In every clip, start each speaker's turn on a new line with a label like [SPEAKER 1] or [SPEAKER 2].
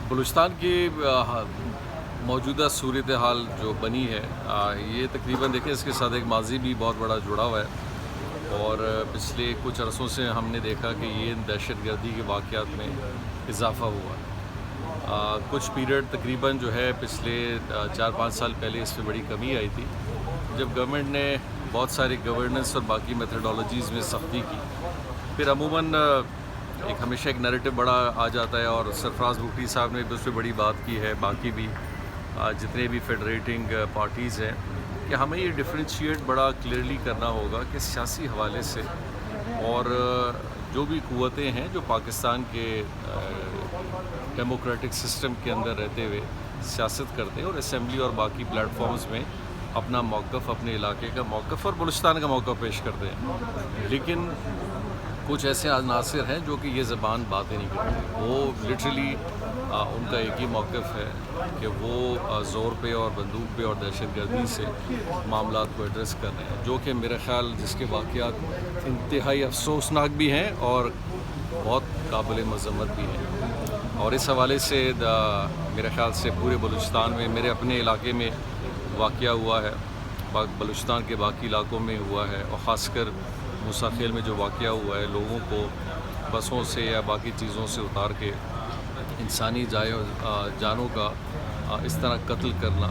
[SPEAKER 1] بلوچستان کی موجودہ صورتحال جو بنی ہے یہ تقریباً دیکھیں اس کے ساتھ ایک ماضی بھی بہت بڑا جڑا ہوا ہے، اور پچھلے کچھ عرصوں سے ہم نے دیکھا کہ یہ دہشت گردی کے واقعات میں اضافہ ہوا ہے۔ کچھ پیریڈ تقریباً جو ہے پچھلے 4-5 سال پہلے اس میں بڑی کمی آئی تھی، جب گورنمنٹ نے بہت ساری گورننس اور باقی میتھڈالوجیز میں سختی کی۔ پھر عموماً ایک ہمیشہ ایک نیریٹو بڑا آ جاتا ہے، اور سرفراز بھٹی صاحب نے بھی اس پہ بڑی بات کی ہے، باقی بھی جتنے بھی فیڈریٹنگ پارٹیز ہیں، کہ ہمیں یہ ڈفرینشیٹ بڑا کلیئرلی کرنا ہوگا کہ سیاسی حوالے سے اور جو بھی قوتیں ہیں جو پاکستان کے ڈیموکریٹک سسٹم کے اندر رہتے ہوئے سیاست کرتے ہیں اور اسمبلی اور باقی پلیٹ فارمز میں اپنا موقف، اپنے علاقے کا موقف اور بلوچستان کا موقف پیش کرتے ہیں، لیکن کچھ ایسے عناصر ہیں جو کہ یہ زبان باتیں نہیں کرتے۔ وہ لٹرلی ان کا ایک ہی موقف ہے کہ وہ زور پہ اور بندوق پہ اور دہشت گردی سے معاملات کو ایڈریس کر رہے ہیں، جو کہ میرا خیال جس کے واقعات انتہائی افسوسناک بھی ہیں اور بہت قابل مذمت بھی ہیں۔ اور اس حوالے سے میرے خیال سے پورے بلوچستان میں، میرے اپنے علاقے میں واقعہ ہوا ہے، بلوچستان کے باقی علاقوں میں ہوا ہے، اور خاص کر موسیٰ خیل میں جو واقعہ ہوا ہے، لوگوں کو بسوں سے یا باقی چیزوں سے اتار کے انسانی جانوں کا اس طرح قتل کرنا،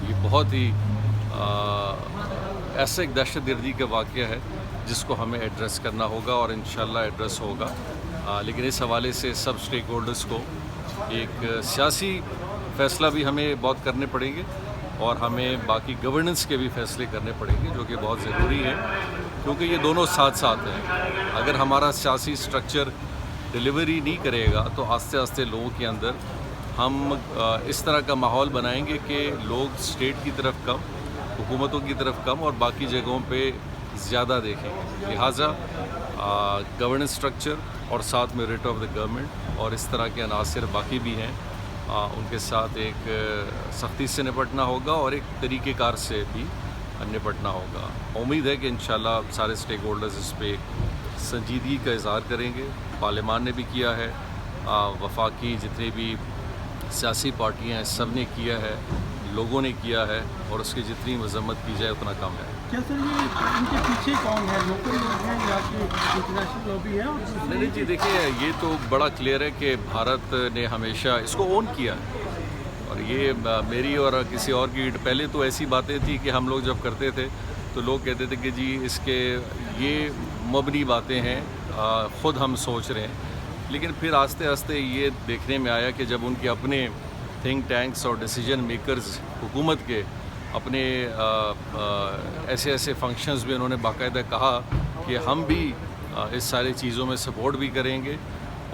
[SPEAKER 1] یہ بہت ہی ایسا ایک دہشت گردی کا واقعہ ہے جس کو ہمیں ایڈریس کرنا ہوگا، اور انشاءاللہ ایڈریس ہوگا۔ لیکن اس حوالے سے سب سٹیک ہولڈرز کو ایک سیاسی فیصلہ بھی ہمیں بہت کرنے پڑیں گے، اور ہمیں باقی گورننس کے بھی فیصلے کرنے پڑیں گے، جو کہ بہت ضروری ہے، کیونکہ یہ دونوں ساتھ ساتھ ہیں۔ اگر ہمارا سیاسی سٹرکچر ڈیلیوری نہیں کرے گا تو آہستہ آہستہ لوگوں کے اندر ہم اس طرح کا ماحول بنائیں گے کہ لوگ اسٹیٹ کی طرف کم، حکومتوں کی طرف کم اور باقی جگہوں پہ زیادہ دیکھیں گے۔ لہٰذا گورننس سٹرکچر اور ساتھ میں ریٹ آف دا گورنمنٹ اور اس طرح کے عناصر باقی بھی ہیں، ان کے ساتھ ایک سختی سے نپٹنا ہوگا اور ایک طریقہ کار سے بھی نپٹنا ہوگا۔ امید ہے کہ انشاءاللہ سارے سٹیک ہولڈرز اس پہ سنجیدگی کا اظہار کریں گے۔ پارلیمان نے بھی کیا ہے، وفاقی جتنے بھی سیاسی پارٹیاں ہیں سب نے کیا ہے، لوگوں نے کیا ہے، اور اس کی جتنی مذمت کی جائے اتنا کم ہے۔
[SPEAKER 2] کیا سر یہ ان کے پیچھے کون ہے؟ لوکل لوگ ہیں یا انٹرنیشنل لابی ہے؟
[SPEAKER 1] نہیں جی، دیکھیے یہ تو بڑا کلیئر ہے کہ بھارت نے ہمیشہ اس کو اون کیا ہے، اور یہ میری اور کسی اور کی پہلے تو ایسی باتیں تھی کہ ہم لوگ جب کرتے تھے تو لوگ کہتے تھے کہ جی اس کے یہ مبنی باتیں ہیں، خود ہم سوچ رہے ہیں، لیکن پھر آہستہ آہستہ یہ دیکھنے میں آیا کہ جب ان کے اپنے تھنک ٹینکس اور ڈیسیجن میکرز حکومت کے اپنے ایسے ایسے فنکشنز میں انہوں نے باقاعدہ کہا کہ ہم بھی اس ساری چیزوں میں سپورٹ بھی کریں گے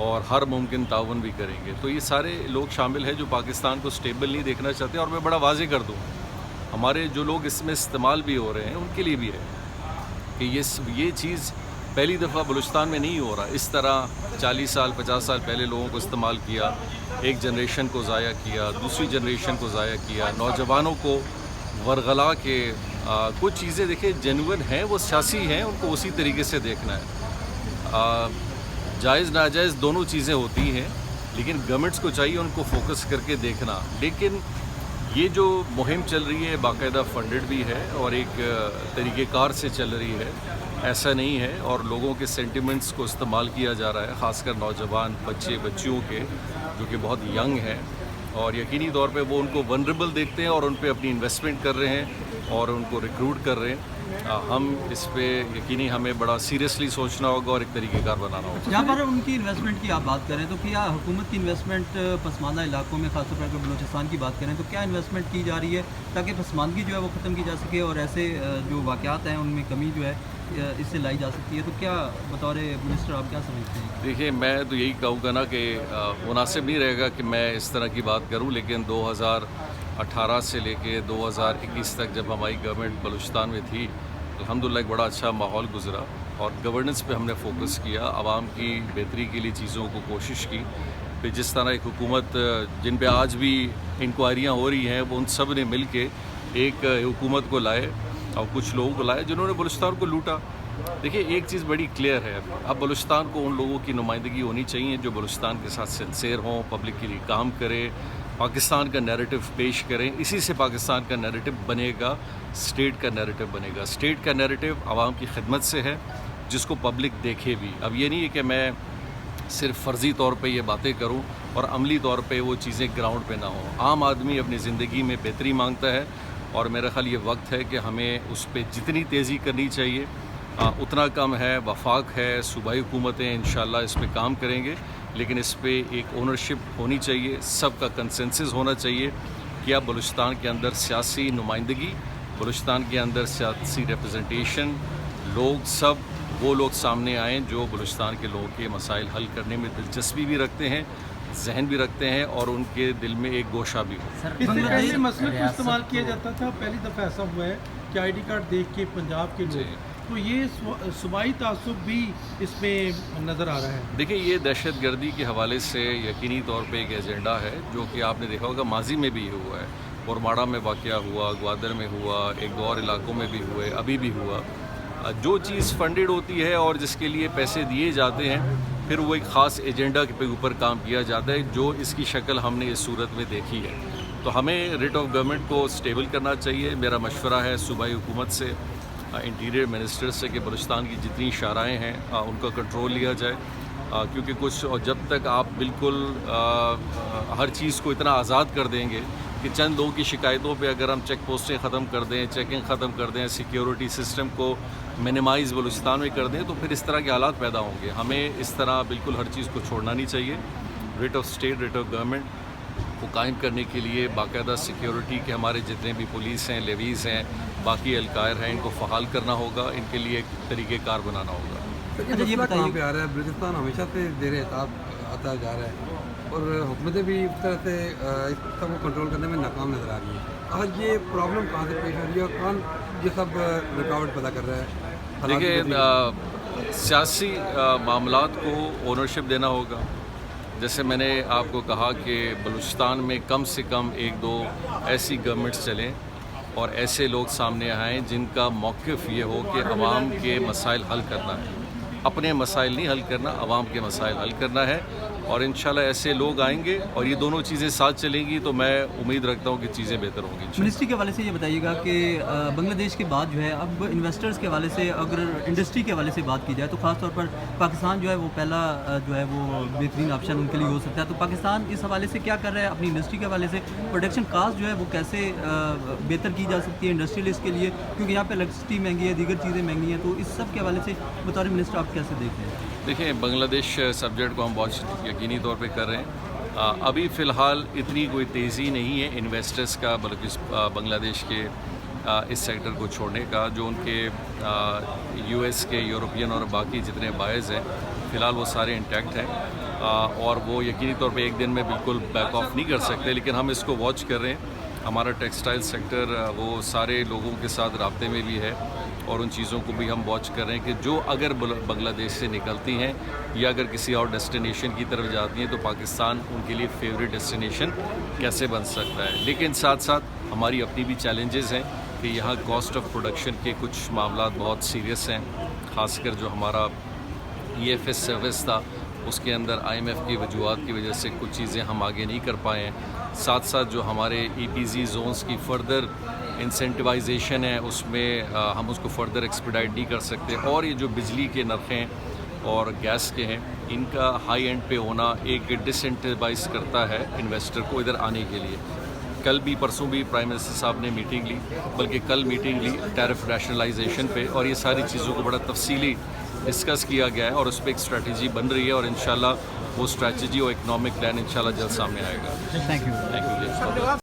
[SPEAKER 1] اور ہر ممکن تعاون بھی کریں گے، تو یہ سارے لوگ شامل ہیں جو پاکستان کو سٹیبل نہیں دیکھنا چاہتے۔ اور میں بڑا واضح کر دوں، ہمارے جو لوگ اس میں استعمال بھی ہو رہے ہیں ان کے لیے بھی ہے کہ یہ چیز پہلی دفعہ بلوچستان میں نہیں ہو رہا۔ اس طرح 40 سال 50 سال پہلے لوگوں کو استعمال کیا، ایک جنریشن کو ضائع کیا، دوسری جنریشن کو ضائع کیا، نوجوانوں کو ورغلا کے کچھ چیزیں دیکھیں جینوئن ہیں، وہ سیاسی ہیں، ان کو اسی طریقے سے دیکھنا ہے۔ جائز ناجائز دونوں چیزیں ہوتی ہیں، لیکن گورنمنٹس کو چاہیے ان کو فوکس کر کے دیکھنا۔ لیکن یہ جو مہم چل رہی ہے باقاعدہ فنڈڈ بھی ہے اور ایک طریقہ کار سے چل رہی ہے، ایسا نہیں ہے، اور لوگوں کے سینٹیمنٹس کو استعمال کیا جا رہا ہے، خاص کر نوجوان بچیوں کے جو کہ بہت ینگ ہیں، اور یقینی طور پہ وہ ان کو ونریبل دیکھتے ہیں اور ان پہ اپنی انویسٹمنٹ کر رہے ہیں اور ان کو ریکروٹ کر رہے ہیں۔ ہم اس پہ یقینی ہمیں بڑا سیریسلی سوچنا ہوگا اور ایک طریقہ کار بنانا ہوگا۔
[SPEAKER 3] جہاں پر ان کی انویسٹمنٹ کی آپ بات کریں تو کیا حکومت کی انویسٹمنٹ پسماندہ علاقوں میں، خاص طور پر اگر بلوچستان کی بات کریں تو کیا انویسٹمنٹ کی جا رہی ہے تاکہ پسماندگی جو ہے وہ ختم کی جا سکے اور ایسے جو واقعات ہیں ان میں کمی جو ہے اس سے لائی جا سکتی ہے؟ تو کیا بطور منسٹر آپ کیا سمجھتے ہیں؟
[SPEAKER 1] دیکھیے میں تو یہی کہوں گا نا کہ مناسب نہیں رہے گا کہ میں اس طرح کی بات کروں، لیکن 2018 سے لے کے 2021 تک جب ہماری گورنمنٹ بلوچستان میں تھی، الحمدللہ ایک بڑا اچھا ماحول گزرا، اور گورننس پہ ہم نے فوکس کیا، عوام کی بہتری کے لیے چیزوں کو کوشش کی۔ پھر جس طرح ایک حکومت جن پہ آج بھی انکوائریاں ہو رہی ہیں، وہ ان سب نے مل کے ایک حکومت کو لائے اور کچھ لوگوں کو لائے جنہوں نے بلوچستان کو لوٹا، دیکھیے ایک چیز بڑی کلیئر ہے، اب بلوچستان کو ان لوگوں کی نمائندگی ہونی چاہیے جو بلوچستان کے ساتھ سنسیئر ہوں، پبلک کے لیے کام کرے، پاکستان کا نیریٹو پیش کریں، اسی سے پاکستان کا نیریٹو بنے گا، اسٹیٹ کا نیریٹو بنے گا۔ اسٹیٹ کا نیریٹو عوام کی خدمت سے ہے جس کو پبلک دیکھے بھی۔ اب یہ نہیں ہے کہ میں صرف فرضی طور پہ یہ باتیں کروں اور عملی طور پہ وہ چیزیں گراؤنڈ پہ نہ ہوں۔ عام آدمی اپنی زندگی میں بہتری مانگتا ہے اور میرا خیال یہ وقت ہے کہ ہمیں اس پہ جتنی تیزی کرنی چاہیے اتنا کم ہے۔ وفاق ہے، صوبائی حکومتیں انشاءاللہ اس پہ کام کریں گے، لیکن اس پہ ایک اونرشپ ہونی چاہیے، سب کا کنسنسس ہونا چاہیے کہ اب بلوچستان کے اندر سیاسی نمائندگی، بلوچستان کے اندر سیاسی ریپرزنٹیشن، لوگ سب وہ لوگ سامنے آئیں جو بلوچستان کے لوگوں کے مسائل حل کرنے میں دلچسپی بھی رکھتے ہیں، ذہن بھی رکھتے ہیں اور ان کے دل میں ایک گوشہ بھی ہو۔
[SPEAKER 2] اس سے پہلے مسئلے کو استعمال کیا جاتا تھا، پہلی دفعہ ایسا ہوا ہے کہ آئی ڈی کارڈ دیکھ کے پنجاب کے لوگ، تو یہ صوبائی تعصب بھی اس میں نظر آ رہا ہے۔
[SPEAKER 1] دیکھیں یہ دہشت گردی کے حوالے سے یقینی طور پہ ایک ایجنڈا ہے جو کہ آپ نے دیکھا ہوگا ماضی میں بھی یہ ہوا ہے، اورماڑا میں واقعہ ہوا، گوادر میں ہوا، ایک دو اور علاقوں میں بھی ہوئے، ابھی بھی ہوا۔ جو چیز فنڈڈ ہوتی ہے اور جس کے لیے پیسے دیے جاتے ہیں پھر وہ ایک خاص ایجنڈا کے اوپر کام کیا جاتا ہے، جو اس کی شکل ہم نے اس صورت میں دیکھی ہے۔ تو ہمیں ریٹ آف گورنمنٹ کو سٹیبل کرنا چاہیے۔ میرا مشورہ ہے صوبائی حکومت سے، انٹیریئر منسٹر سے کہ بلوچستان کی جتنی شاہراہیں ہیں ان کا کنٹرول لیا جائے، کیونکہ کچھ اور جب تک آپ بالکل ہر چیز کو اتنا آزاد کر دیں گے کہ چند لوگوں کی شکایتوں پہ اگر ہم چیک پوسٹیں ختم کر دیں، چیکنگ ختم کر دیں، سیکیورٹی سسٹم کو منیمائز بلوچستان میں کر دیں تو پھر اس طرح کے حالات پیدا ہوں گے۔ ہمیں اس طرح بالکل ہر چیز کو چھوڑنا نہیں چاہیے۔ Rate of state, rate of government کو قائم کرنے کے لیے باقاعدہ سیکیورٹی کے ہمارے جتنے بھی پولیس ہیں، لیویز ہیں، باقی اہلکار ہیں، ان کو فعال کرنا ہوگا، ان کے لیے ایک طریقہ کار بنانا ہوگا۔
[SPEAKER 4] یہ کہاں پہ آ رہا ہے؟ بلوچستان ہمیشہ سے زیر اعتاب آتا جا رہا ہے اور حکومتیں بھی اس طرح سے اس سب کو کنٹرول کرنے میں ناکام نظر آ رہی ہیں۔ آج یہ پرابلم کہاں سے پیش ہو رہی ہے اور کون یہ سب رکاوٹ پیدا کر رہا ہے؟
[SPEAKER 1] دیکھیے سیاسی معاملات کو اونرشپ دینا ہوگا۔ جیسے میں نے آپ کو کہا کہ بلوچستان میں کم سے کم ایک دو ایسی گورنمنٹس چلیں اور ایسے لوگ سامنے آئیں جن کا موقف یہ ہو کہ عوام کے مسائل حل کرنا ہے، اپنے مسائل نہیں حل کرنا، عوام کے مسائل حل کرنا ہے، اور انشاءاللہ ایسے لوگ آئیں گے اور یہ دونوں چیزیں ساتھ چلیں گی تو میں امید رکھتا ہوں کہ چیزیں بہتر ہوں گی۔
[SPEAKER 3] منسٹری کے حوالے سے یہ بتائیے گا کہ بنگلہ دیش کے بعد جو ہے اب انویسٹرز کے حوالے سے اگر انڈسٹری کے حوالے سے بات کی جائے تو خاص طور پر پاکستان جو ہے وہ پہلا جو ہے وہ بہترین آپشن ان کے لیے ہو سکتا ہے، تو پاکستان اس حوالے سے کیا کر رہا ہے اپنی انڈسٹری کے حوالے سے؟ پروڈکشن کاسٹ جو ہے وہ کیسے بہتر کی جا سکتی ہے انڈسٹریلسٹ کے لیے، کیونکہ یہاں پہ الیکٹرسٹی مہنگی ہے، دیگر چیزیں مہنگی ہیں، تو اس سب کے حوالے سے بطور منسٹر آپ کیسے دیکھ رہے ہیں؟
[SPEAKER 1] دیکھیں بنگلہ دیش سبجیکٹ کو ہم بہت یقینی طور پہ کر رہے ہیں۔ ابھی فی الحال اتنی کوئی تیزی نہیں ہے انویسٹرز کا بلکہ بنگلہ دیش کے اس سیکٹر کو چھوڑنے کا، جو ان کے یو ایس کے، یورپین اور باقی جتنے بائرز ہیں فی الحال وہ سارے انٹیکٹ ہیں اور وہ یقینی طور پہ ایک دن میں بالکل بیک آف نہیں کر سکتے، لیکن ہم اس کو واچ کر رہے ہیں۔ ہمارا ٹیکسٹائل سیکٹر وہ سارے لوگوں کے ساتھ رابطے میں بھی ہے اور ان چیزوں کو بھی ہم واچ کر رہے ہیں کہ جو اگر بنگلہ دیش سے نکلتی ہیں یا اگر کسی اور ڈیسٹینیشن کی طرف جاتی ہیں تو پاکستان ان کے لیے فیوریٹ ڈیسٹینیشن کیسے بن سکتا ہے۔ لیکن ساتھ ساتھ ہماری اپنی بھی چیلنجز ہیں کہ یہاں کاسٹ آف پروڈکشن کے کچھ معاملات بہت سیریس ہیں، خاص کر جو ہمارا ای ایف ایس سروس تھا اس کے اندر آئی ایم ایف کی وجوہات کی وجہ سے کچھ چیزیں ہم آگے نہیں کر پائے ہیں۔ ساتھ ساتھ جو ہمارے ای پی زی زونز کی فردر انسینٹیوائزیشن ہے اس میں ہم اس کو فردر ایکسپیڈائٹ نہیں کر سکتے، اور یہ جو بجلی کے نرخیں اور گیس کے ہیں ان کا ہائی اینڈ پہ ہونا ایک ڈس انٹیوائز کرتا ہے انویسٹر کو ادھر آنے کے لیے۔ کل بھی پرسوں بھی پرائم منسٹر صاحب نے میٹنگ لی، بلکہ کل میٹنگ لی ٹیرف ریشنلائزیشن پہ، اور یہ ساری چیزوں کو بڑا تفصیلی ڈسکس کیا گیا ہے اور اس پہ ایک اسٹریٹجی بن رہی ہے، اور انشاءاللہ وہ اسٹریٹجی اور اکنامک پلان انشاءاللہ جلد سامنے آئے گا۔
[SPEAKER 3] Thank you.